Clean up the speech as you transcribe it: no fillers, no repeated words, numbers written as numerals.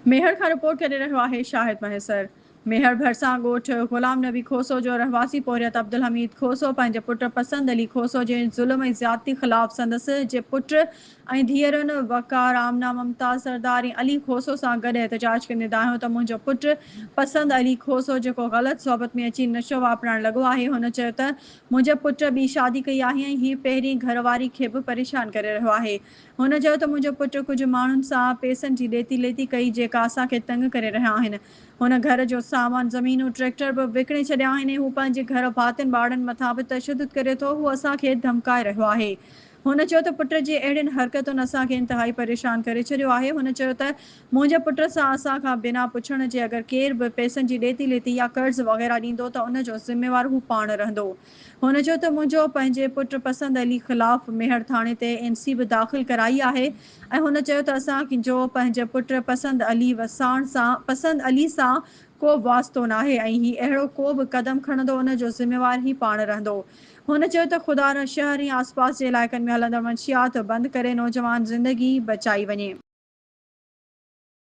मेहर खां रिपोर्ट करे रहियो आहे शाहिद महेसर। मेहर भरिसां ॻोठ ग़ुलाम नबी खोसो जो रहवासी पोरियत अब्दुल हमीद खोसो पंहिंजे पुट पसंद अली खोसो जे ज़ुल्म ऐं ज़्यादती ख़िलाफ़ संदसि जे पुट ऐं धीअरुनि वकार आमना मुमताज़ सरदार ऐं अली खोसो सां गॾु एहतजाज कंदे दाहियो त मुंहिंजो पुटु पसंद अली खोसो जेको ग़लति सोबत में अची नशो वापरणु लॻो आहे। हुन चयो त मुंहिंजे पुट ॿी शादी कई आहे ऐं हीउ पहिरीं घरवारी खे बि परेशान करे रहियो आहे। हुन चयो त मुंहिंजो पुटु कुझु माण्हुनि सां पैसनि जी ॾेती लेती कई जेका असांखे तंग करे रहिया आहिनि। हुन घर जो सामान ज़मीनूं ट्रैक्टर बि विकिणे छॾिया आहिनि। हू पंहिंजे घर भातियुनि ॿारनि मथां बि तशदुद करे थो। हू असांखे धमकाए रहियो आहे। हुन चयो त पुट जी अहिड़ियुनि हरकतुनि असांखे इंतिहाई परेशान करे छॾियो आहे। हुन चयो त मुंहिंजे पुट सां असांखां बिना पुछण जे अगरि केर बि पैसनि जी ॾेती लेती या कर्ज़ु वग़ैरह ॾींदो त उनजो ज़िम्मेवार हू पाण रहंदो। हुन चयो त मुंहिंजो पंहिंजे पुट पसंद अली ख़िलाफ़ मेहर थाणे ते NC बि दाख़िल कराई आहे ऐं हुन चयो त असांजो पंहिंजे पुट पसंद अली सां को वास्तो न आहे ऐं हीउ अहिड़ो को बि क़दम खणंदो उनजो ज़िम्मेवार ई पाण रहंदो। हुन चयो त ख़ुदा न शहर ऐं आसपास जे इलाइक़नि में हलंदड़ मंशियात बंदि करे नौजवान ज़िंदगी बचाई वञे।